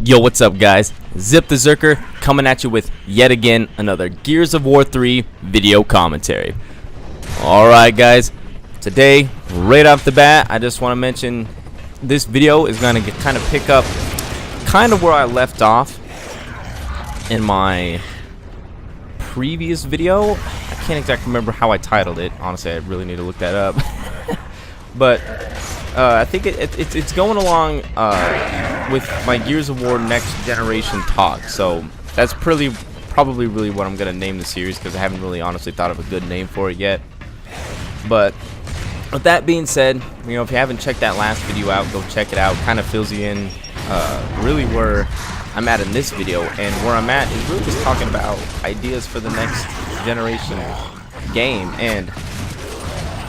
Yo, what's up, guys? zippTHEzerker coming at you with yet again another Gears of War 3 video commentary. Alright, guys, today, right off the bat, I just want to mention this video is going to kind of pick up kind of where I left off in my previous video. I can't exactly remember how I titled it. Honestly, I really need to look that up. But I think it's going along with my Gears of War Next Generation talk. So that's probably really what I'm going to name the series, because I haven't really honestly thought of a good name for it yet. But with that being said, you know, if you haven't checked that last video out, go check it out. Kind of fills you in really where I'm at in this video, and where I'm at is really just talking about ideas for the next generation game. And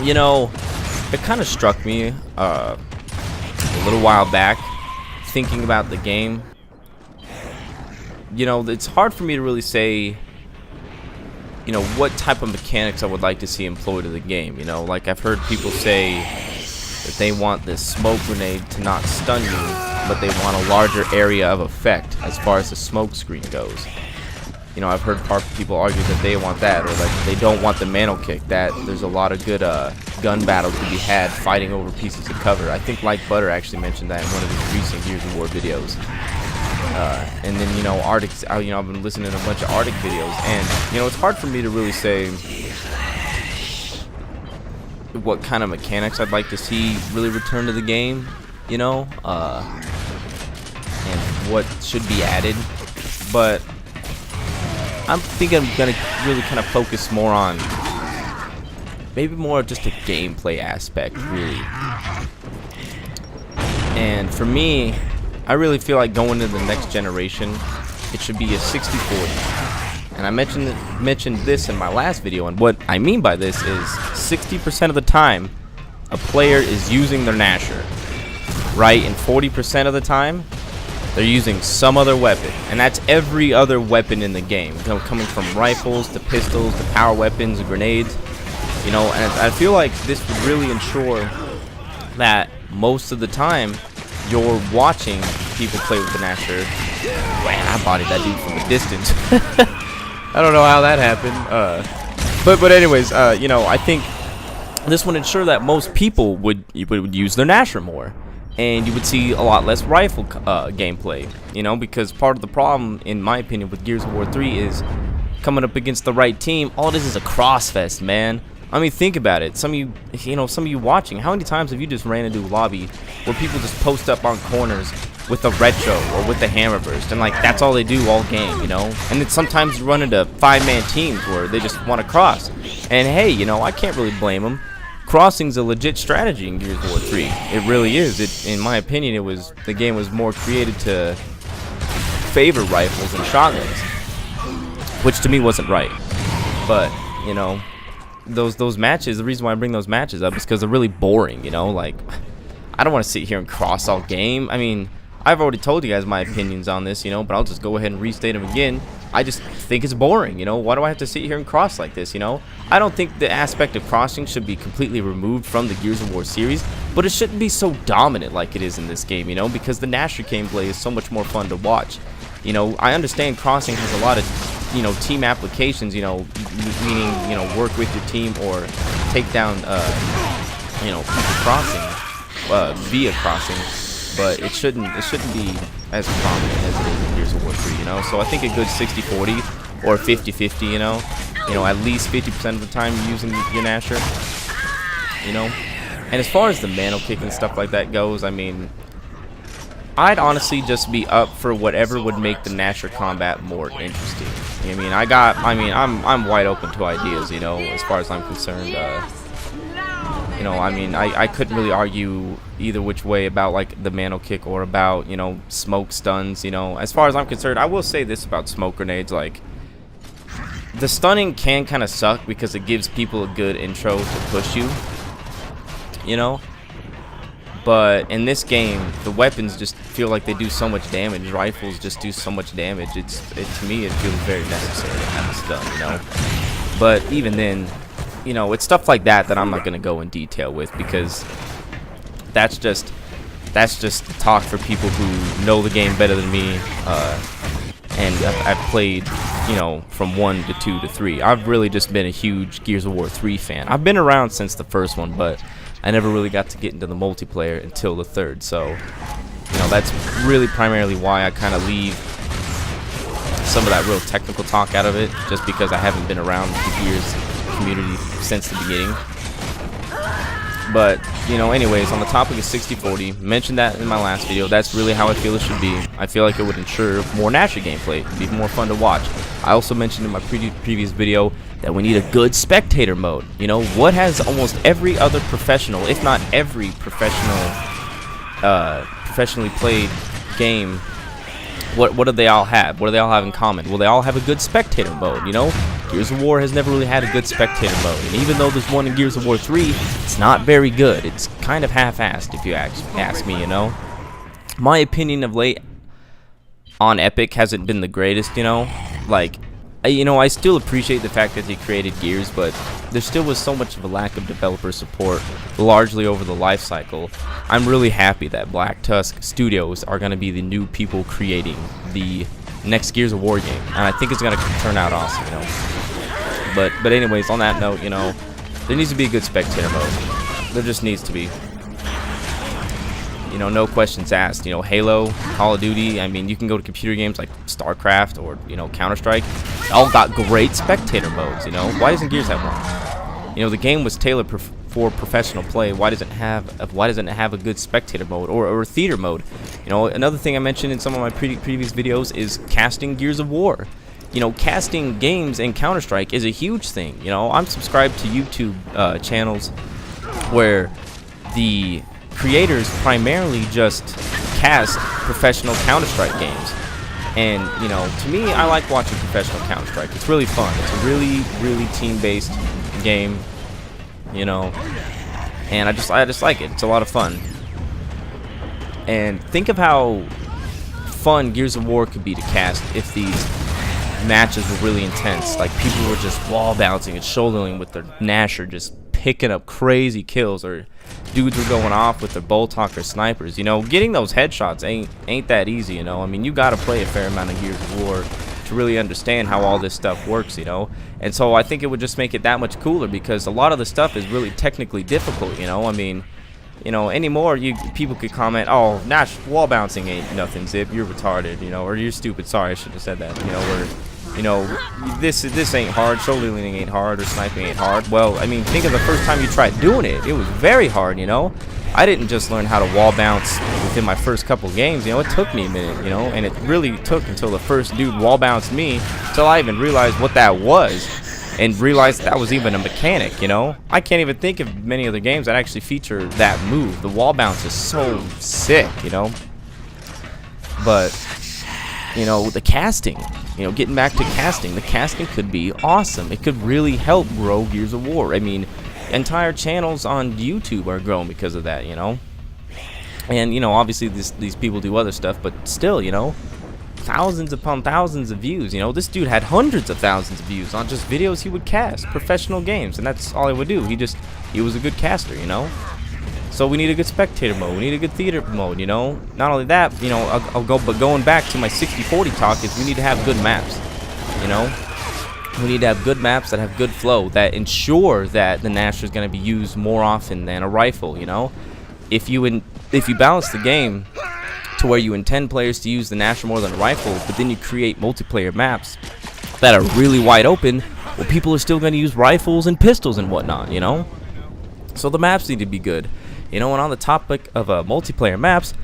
you know, it kind of struck me a little while back, thinking about the game. You know, it's hard for me to really say, you know, what type of mechanics I would like to see employed in the game. You know, like I've heard people say that they want this smoke grenade to not stun you, but they want a larger area of effect as far as the smoke screen goes. You know, I've heard people argue that they want that, or that they don't want the mano kick. That there's a lot of good gun battles to be had fighting over pieces of cover. I think Like Butter actually mentioned that in one of his recent Gears of War videos. And then, you know, Arctic. You know, I've been listening to a bunch of Arctic videos, and you know, it's hard for me to really say what kind of mechanics I'd like to see really return to the game. You know, and what should be added, but I'm thinking I'm gonna really kind of focus more on maybe more just a gameplay aspect, really. And for me, I really feel like going into the next generation, it should be a 60-40. And I mentioned this in my last video, and what I mean by this is 60% of the time a player is using their Nasher, right? And 40% of the time they're using some other weapon, and that's every other weapon in the game, you know, coming from rifles to pistols to power weapons, grenades. You know, and I feel like this would really ensure that most of the time you're watching people play with the Nasher. Man, I bodied that dude from a distance. I don't know how that happened. But anyways, you know, I think this would ensure that most people would use their Nasher more, and you would see a lot less rifle gameplay, you know, because part of the problem, in my opinion, with Gears of War 3 is coming up against the right team. All this is a crossfest, man. I mean, think about it. Some of you watching, how many times have you just ran into a lobby where people just post up on corners with a retro or with the hammer burst, and like that's all they do all game, you know? And then sometimes you run into 5-man teams where they just want to cross. And hey, you know, I can't really blame them. Crossing's a legit strategy in Gears of War 3. It really is. In my opinion, the game was more created to favor rifles and shotguns, which to me wasn't right. But you know, those matches, the reason why I bring those matches up is because they're really boring. You know, like I don't want to sit here and cross all game. I mean, I've already told you guys my opinions on this, you know, but I'll just go ahead and restate them again. I just think it's boring, you know. Why do I have to sit here and cross like this, you know? I don't think the aspect of crossing should be completely removed from the Gears of War series, but it shouldn't be so dominant like it is in this game, you know, because the Nasher gameplay is so much more fun to watch. You know, I understand crossing has a lot of, you know, team applications, you know, meaning, you know, work with your team or take down, you know, people crossing via crossing, but it shouldn't be as prominent as it is in Gears of War 3, you know. So I think a good 60-40 or 50-50, you know, at least 50% of the time you're using your Nasher, you know. And as far as the mano kick and stuff like that goes, I mean, I'd honestly just be up for whatever would make the Nasher combat more interesting. I mean, I'm wide open to ideas, you know, as far as I'm concerned. You know, I mean, I couldn't really argue either which way about like the mano kick or about, you know, smoke stuns. You know, as far as I'm concerned, I will say this about smoke grenades: like the stunning can kind of suck because it gives people a good intro to push you, you know. But in this game, the weapons just feel like they do so much damage. Rifles just do so much damage. To me, it feels very necessary to have a stun, you know. But even then, you know, it's stuff like that that I'm not going to go in detail with, because that's just that's just talk for people who know the game better than me. And I've played, you know, from 1 to 2 to 3. I've really just been a huge Gears of War 3 fan. I've been around since the first one, but I never really got to get into the multiplayer until the third. So, you know, that's really primarily why I kind of leave some of that real technical talk out of it, just because I haven't been around the Gears community since the beginning. But, you know, anyways, on the topic of 60-40, mentioned that in my last video. That's really how I feel it should be. I feel like it would ensure more natural gameplay. It'd be more fun to watch. I also mentioned in my previous video that we need a good spectator mode. You know, what has almost every other professional, if not every professionally played game, what do they all have? What do they all have in common? Well, they all have a good spectator mode, you know? Gears of War has never really had a good spectator mode, and even though there's one in Gears of War 3, it's not very good. It's kind of half-assed, if you ask me, you know? My opinion of late on Epic hasn't been the greatest, you know? Like, you know, I still appreciate the fact that they created Gears, but there still was so much of a lack of developer support, largely over the life cycle. I'm really happy that Black Tusk Studios are going to be the new people creating the next Gears of War game, and I think it's going to turn out awesome, you know. But anyways, on that note, you know, there needs to be a good spectator mode. There just needs to be. You know, no questions asked. You know, Halo, Call of Duty, I mean, you can go to computer games like StarCraft or, you know, Counter-Strike. They all got great spectator modes, you know. Why doesn't Gears have one? You know, the game was tailored for professional play. Why doesn't it have a good spectator mode or a theater mode? You know, another thing I mentioned in some of my previous videos is casting Gears of War. You know, casting games in Counter-Strike is a huge thing. You know, I'm subscribed to YouTube channels where the creators primarily just cast professional Counter-Strike games. And, you know, to me, I like watching professional Counter-Strike. It's really fun. It's a really, really team-based game, you know, and I just like it. It's a lot of fun. And think of how fun Gears of War could be to cast if these matches were really intense. Like, people were just wall bouncing and shouldering with their Nasher, just picking up crazy kills, or dudes were going off with their bolt hawk or snipers. You know, getting those headshots ain't that easy, you know. I mean, you gotta play a fair amount of Gears of War to really understand how all this stuff works, you know. And so I think it would just make it that much cooler, because a lot of the stuff is really technically difficult, you know. I mean, you know, anymore people could comment, oh, Nash, wall bouncing ain't nothing, Zip, you're retarded, you know, or you're stupid. Sorry, I shouldn't have said that, you know, or, you know, this ain't hard, shoulder leaning ain't hard, or sniping ain't hard. Well, I mean, think of the first time you tried doing it. It was very hard, you know. I didn't just learn how to wall bounce within my first couple games, you know. It took me a minute, you know, and it really took until the first dude wall bounced me until I even realized what that was, and realized that was even a mechanic, you know. I can't even think of many other games that actually feature that move. The wall bounce is so sick, you know. But, you know, the casting, you know, getting back to casting, the casting could be awesome. It could really help grow Gears of War. I mean, entire channels on YouTube are growing because of that, you know. And, you know, obviously these people do other stuff, but still, you know, thousands upon thousands of views. You know, this dude had hundreds of thousands of views on just videos he would cast, professional games, and that's all he would do. He was a good caster, you know. So we need a good spectator mode. We need a good theater mode, you know. Not only that, you know, but going back to my 60-40 talk, is we need to have good maps, you know. We need to have good maps that have good flow, that ensure that the Nasher is going to be used more often than a rifle, you know. If you balance the game to where you intend players to use the Nasher more than a rifle, but then you create multiplayer maps that are really wide open, well, people are still going to use rifles and pistols and whatnot, you know. So the maps need to be good, you know. And on the topic of multiplayer maps,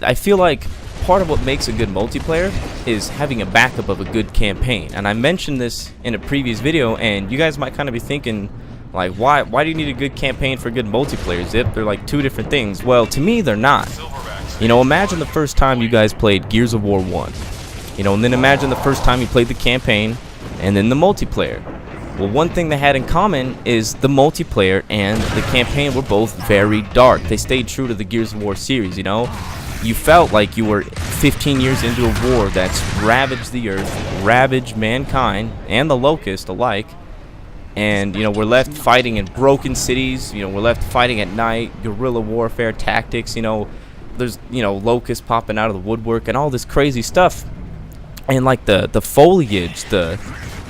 I feel like part of what makes a good multiplayer is having a backup of a good campaign. And I mentioned this in a previous video, and you guys might kind of be thinking, like, why do you need a good campaign for good multiplayer, Zip? They're like two different things. Well, to me, they're not. You know, imagine the first time you guys played Gears of War 1. You know, and then imagine the first time you played the campaign and then the multiplayer. Well, one thing they had in common is the multiplayer and the campaign were both very dark. They stayed true to the Gears of War series, you know. You felt like you were 15 years into a war that's ravaged the earth, ravaged mankind and the Locust alike. And, you know, we're left fighting in broken cities. You know, we're left fighting at night, guerrilla warfare tactics, you know. there's, you know, locusts popping out of the woodwork and all this crazy stuff. And like the foliage, the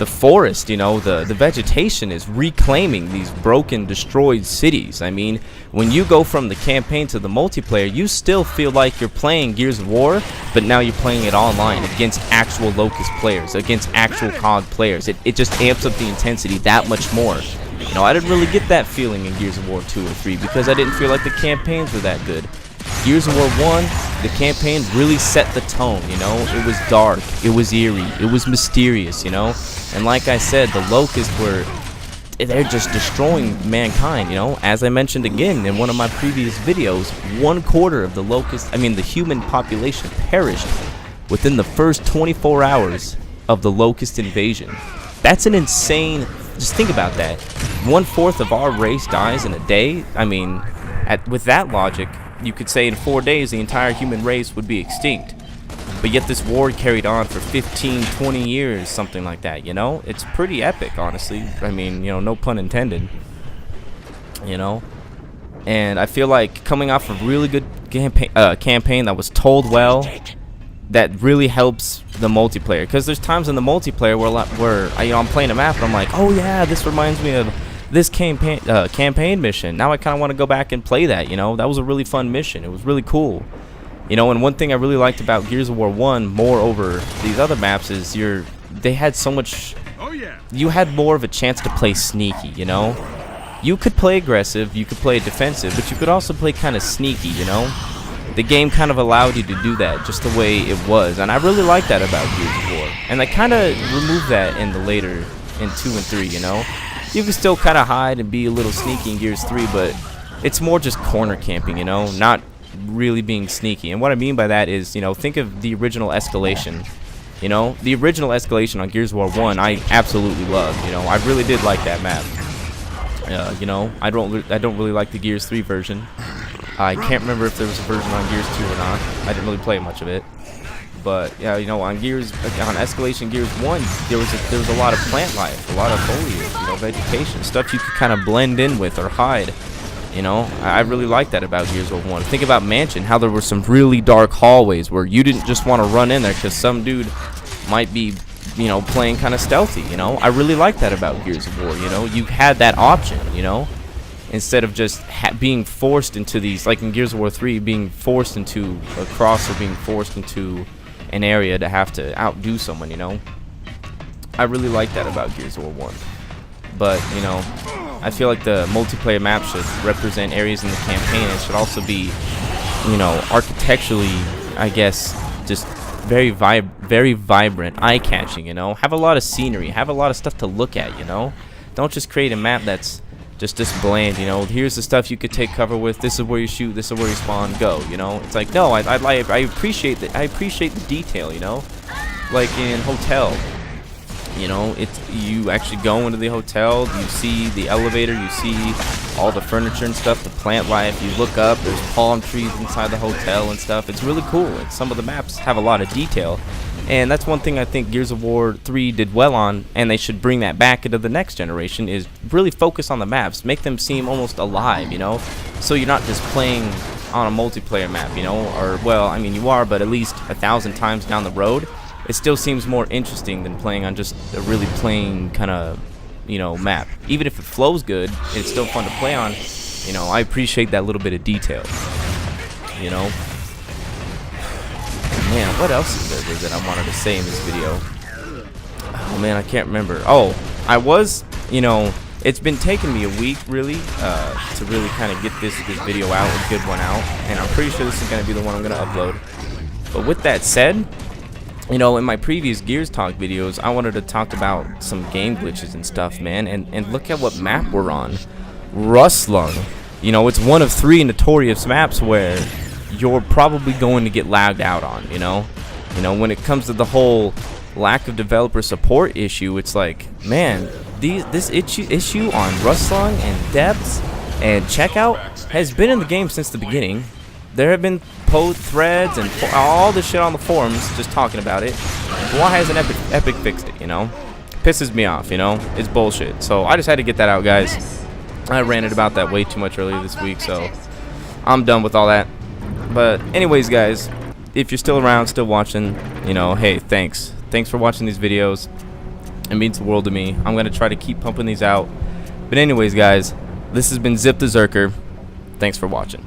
forest, you know, the vegetation is reclaiming these broken, destroyed cities. I mean, when you go from the campaign to the multiplayer, you still feel like you're playing Gears of War, but now you're playing it online against actual Locust players, against actual COD players. It just amps up the intensity that much more. You know, I didn't really get that feeling in Gears of War 2 or 3 because I didn't feel like the campaigns were that good. Gears of War 1, the campaign really set the tone, you know. It was dark, it was eerie, it was mysterious, you know. And like I said, the Locusts they're just destroying mankind, you know. As I mentioned again in one of my previous videos, 1/4 of the human population perished within the first 24 hours of the Locust invasion. That's an insane, just think about that. 1/4 of our race dies in a day. I mean, with that logic, you could say in 4 days the entire human race would be extinct. But yet this war carried on for 15, 20 years, something like that, you know? It's pretty epic, honestly. I mean, you know, no pun intended. You know? And I feel like coming off a really good campaign that was told well, that really helps the multiplayer. Because there's times in the multiplayer where I'm playing a map and I'm like, oh yeah, this reminds me of this campaign mission. Now I kind of want to go back and play that, you know. That was a really fun mission. It was really cool, you know. And one thing I really liked about Gears of War 1 more over these other maps is they had so much, you had more of a chance to play sneaky, you know. You could play aggressive, you could play defensive, but you could also play kind of sneaky, you know. The game kind of allowed you to do that just the way it was, and I really like that about Gears of War. And they kind of removed that in 2 and 3, you know. You can still kind of hide and be a little sneaky in Gears 3, but it's more just corner camping, you know, not really being sneaky. And what I mean by that is, you know, think of the original Escalation. You know, the original Escalation on Gears of War 1, I absolutely loved. You know, I really did like that map. You know, I don't really like the Gears 3 version. I can't remember if there was a version on Gears 2 or not. I didn't really play much of it. But yeah, you know, on Escalation Gears 1, there was a lot of plant life, a lot of foliage, you know, vegetation, stuff you could kind of blend in with or hide. You know, I really like that about Gears of War 1. Think about Mansion, how there were some really dark hallways where you didn't just want to run in there because some dude might be, you know, playing kind of stealthy. You know, I really like that about Gears of War. You know, you had that option. You know, instead of just being forced into these, like in Gears of War 3, being forced into a cross or being forced into an area to have to outdo someone, you know. I really like that about Gears of War 1. But, you know, I feel like the multiplayer map should represent areas in the campaign. It should also be, you know, architecturally, I guess, just very vibrant, eye-catching, you know. Have a lot of scenery, have a lot of stuff to look at, you know. Don't just create a map that's just bland, you know. Here's the stuff you could take cover with. This is where you shoot. This is where you spawn. Go, you know. It's like, no, I appreciate that. I appreciate the detail, you know. Like in Hotel, you know, you actually go into the hotel. You see the elevator. You see all the furniture and stuff. The plant life. You look up. There's palm trees inside the hotel and stuff. It's really cool. And some of the maps have a lot of detail. And that's one thing I think Gears of War 3 did well on, and they should bring that back into the next generation, is really focus on the maps. Make them seem almost alive, you know? So you're not just playing on a multiplayer map, you know? Or, well, I mean, you are, but at least 1,000 times down the road, it still seems more interesting than playing on just a really plain kind of, you know, map. Even if it flows good, it's still fun to play on. You know, I appreciate that little bit of detail, you know? Man, what else is there that I wanted to say in this video? Oh man, I can't remember. Oh, I was, you know, it's been taking me a week really to really kind of get this video out, a good one out, and I'm pretty sure this is going to be the one I'm going to upload. But with that said, you know, in my previous Gears Talk videos, I wanted to talk about some game glitches and stuff, man, and look at what map we're on. Rustlung. You know, it's one of 3 notorious maps where you're probably going to get lagged out on, you know. When it comes to the whole lack of developer support issue, it's like, man, this issue on Rustlung and depths and checkout has been in the game since the beginning. There have been threads and all this shit on the forums just talking about it. Why hasn't Epic fixed it, you know? Pisses me off, you know? It's bullshit. So I just had to get that out, guys. I ranted about that way too much earlier this week, so I'm done with all that. But anyways, guys, if you're still around, still watching, you know, hey, thanks for watching these videos. It means the world to me. I'm gonna try to keep pumping these out. But anyways, guys, this has been zippTHEzerker. Thanks for watching.